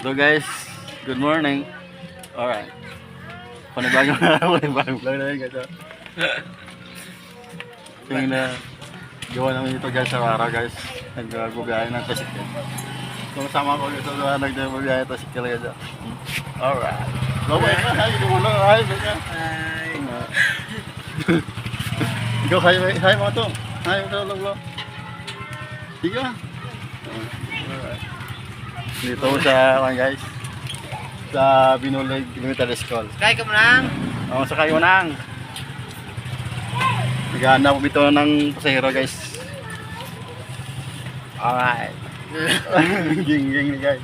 So guys, good morning. Alright. Panibagong vlog na yun guys. Yung na gawa namin ito guys sa araw guys. Nagbubiyahe ng tasikil. Kung sama ko guys sa nagbubiyahe ng tasikil guys. Alright. Laway ka, hi. Hi. Ikaw, hi mga to. Hi mga to, lolo. Sige lang. Alright. Dito sa guys. Sa Binulig Elementary School. Sakay ka mo nang? Oo, sakay mo nang. Naghahanap ito ng pasahero guys. Alright. Ging ni guys.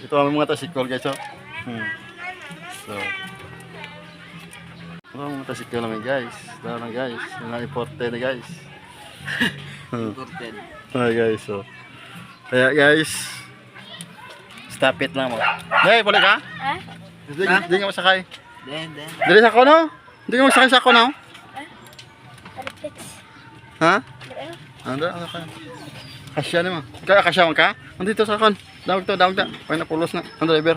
Ito ang mga tasikol guys. So. Ito ang mga tasikol namin guys. Ito na guys. Mga imported na guys. Imported. Hi guys. So. Kaya guys, stop it lang mo. Hey, balik ka? Hindi nga masakay. Den. Dali sa kono? Hindi nga masakay sa kono? Ha? Anda, ka. Kasya naman. Kaya kasya mo ka? Andito sa kon. Dawag to. Pag napulos na. Ang driver.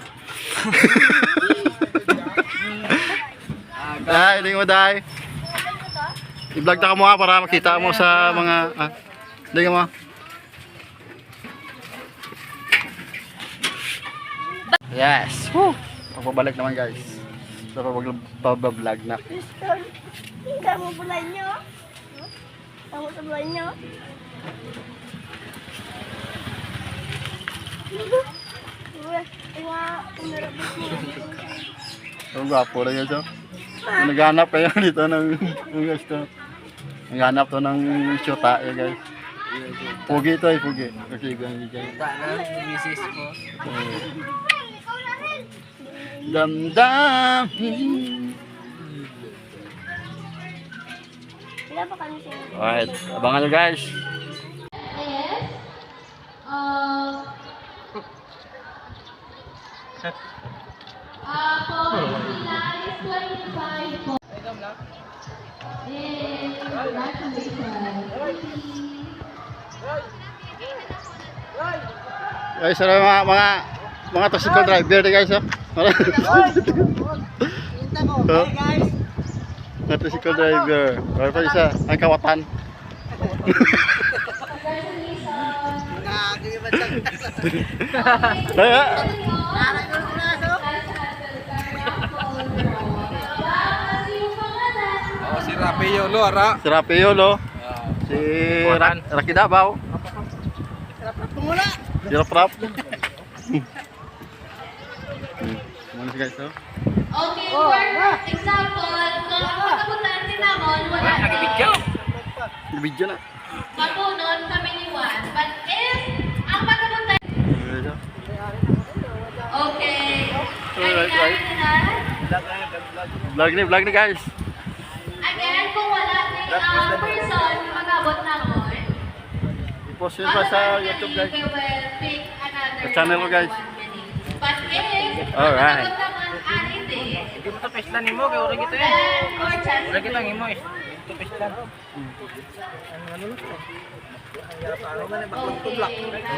Dahil, hindi mo dahil. I-vlog na ka mo ha para makita mo sa mga... Hindi ka mo. Yes. Woo! Pagpabalik naman guys. So pag-vlog na. Kamu bulay nyo? Kamu sa bulay nyo? Ang gwapo na guys. Naghanap kayo dito ng gusto. Naghanap to ng syota guys. Pugi to pugi. Kasi ibang guys. Misis mo. Damdam. Wala pa kami siya. Alright, abangan nyo guys. Yes. Guys, ano mga tricycle driver na guys. Guys. Mga tricycle driver. Wala pa isa, ang kawatan. Kaya. Si Rapi Yolo, ara. Si Rapi Yolo. Si Raki Dabaw. Si Rap. Ano si guys, no? Okay, for example, kung ang pagkabutan si Namon, wala doon. Video na. Mapunon kami ni Juan. But if ang pagkabutan... Okay. Right. Kaya Vlog ni guys. again, kung wala ni person mag-abot Namon, I-post yun pa sa YouTube guys. we will pick another Sa channel ko, guys. 1 minute. But if Alright. ang pagkabutan ani din, Ito pesta nimo kay ora kita. then more chance Ora kita ngimo is. Ito pesta.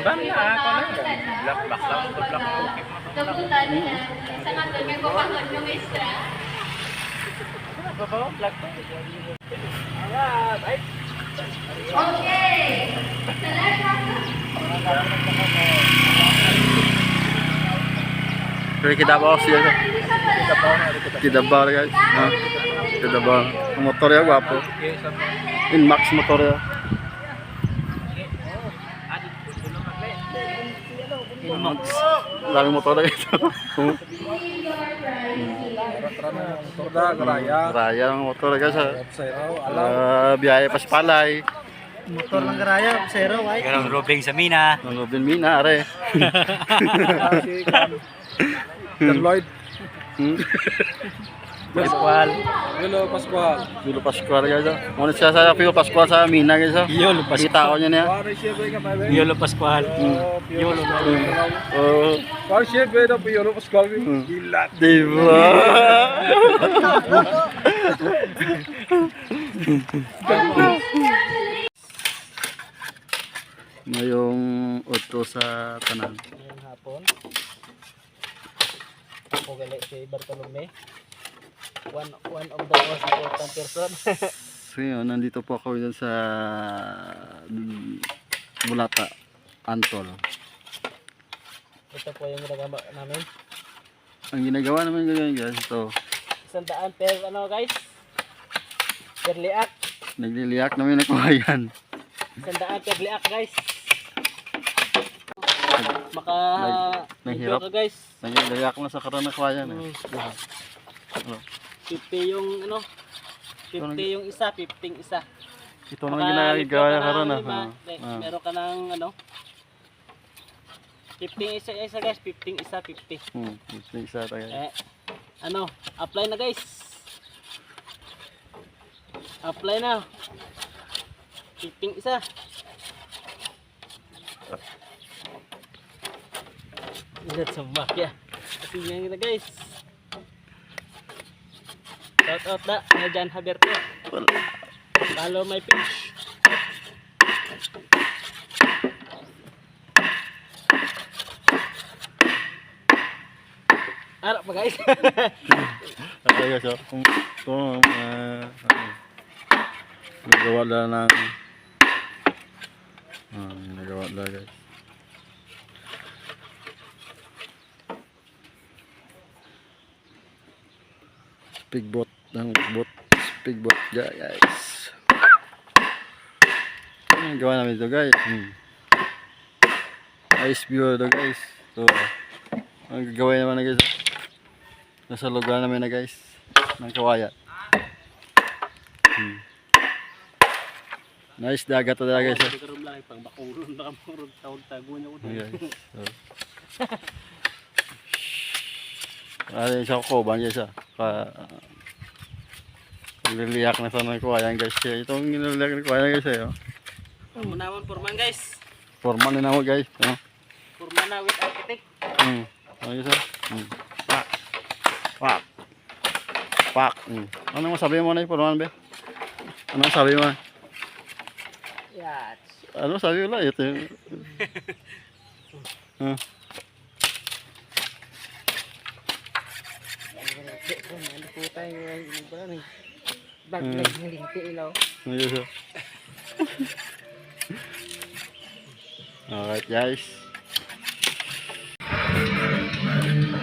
Bang na ako na. Black lang to black. Kabutan niya. Sa ngaton nga ko pagod yung extra. Baba black to. Okay. Pero Kidabaw siya. Kidabaw guys. Kidabaw. Ang motor ya guwapo. Inmax motor ya. Inmax. Lagi motor na ito. Raya ang motor guys. Biyahe pa sa Palay. Motor lang karaya, zero white. Ganang robing sa mina. Ang Robin Mina, are. Lloyd. Pascual. Hello, Pascual. Pilo Pascual guys. Ano siya sa Pilo Pascual sa Mina guys. Yolo Kita ko niya niya. Yolo Pascual. Yolo. Oh, Par siya beda po Yolo Pascual. Gila. diba? ngayong uto sa tanan. Ngayong hapon. Ako gali si Bartolome. One of the most important person. So yun, nandito po ako dyan sa Bulata, Antol. Ito po yung ginagawa namin. Ang ginagawa naman ngayon guys, ito, 100 per ano guys? Per liak. nagliliyak namin ng kawayan. 100 per liak guys. Maka Naghirap. ito guys. Nagliliyak na sa karan ng kawayan. Eh. Ano? 50 yung ano? 50 yung isa, 15 isa. Ito naman ginagawa na karan. Meron ka ng ano? 15 isa guys, 15 isa, 50. Isa tayo. Ano, apply na guys. Apply na. 15 isa. Ingat sa makya. Kasi yan kita guys. Shout out na, na Jan Haberto. Follow my page. Harap pa guys. Ito guys, kung nagawa lang ng nagawa lang guys. Speedboat ng speedboat guys. Ang gawa namin ito guys. Ice view ito guys. So, ang gagawin naman na guys. Nasa lugar namin na guys. Ng kawayan. Nice dagat ito guys. Karoon lang pang bakurun na kamurun taon tago niya ko. Guys. Ano yung kuban guys liliyak na sa ng kawayan guys. Itong nililiyak ng kawayan guys eh. Naman forman guys. Forman na naman guys. Forman na with architect. Ano guys Pak. Pak. Pak. Ano masabi mo na yung forman be? Ano sabi mo na? Yan. Ano sabi mo lang? Ito yung... Ano po tayo yung ba ni? Baglag ng linti ilaw. Ano guys Alright guys.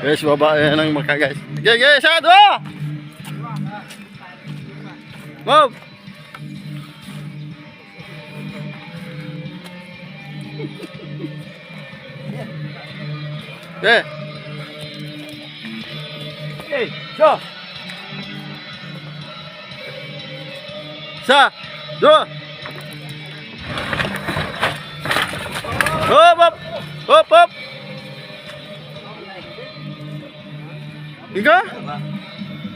Guys, baba yan ang maka guys. Okay guys, satu! Move! Okay. Okay, so. Sa, dua. Hop, hop. Hop, hop. Ika?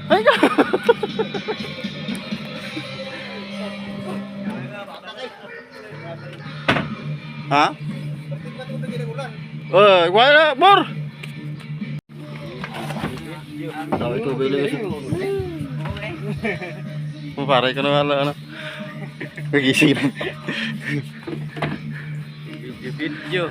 Ay ka. Ha? Wala, bor. Tahu itu beli. Pare ko na ano. Nagising na. Video.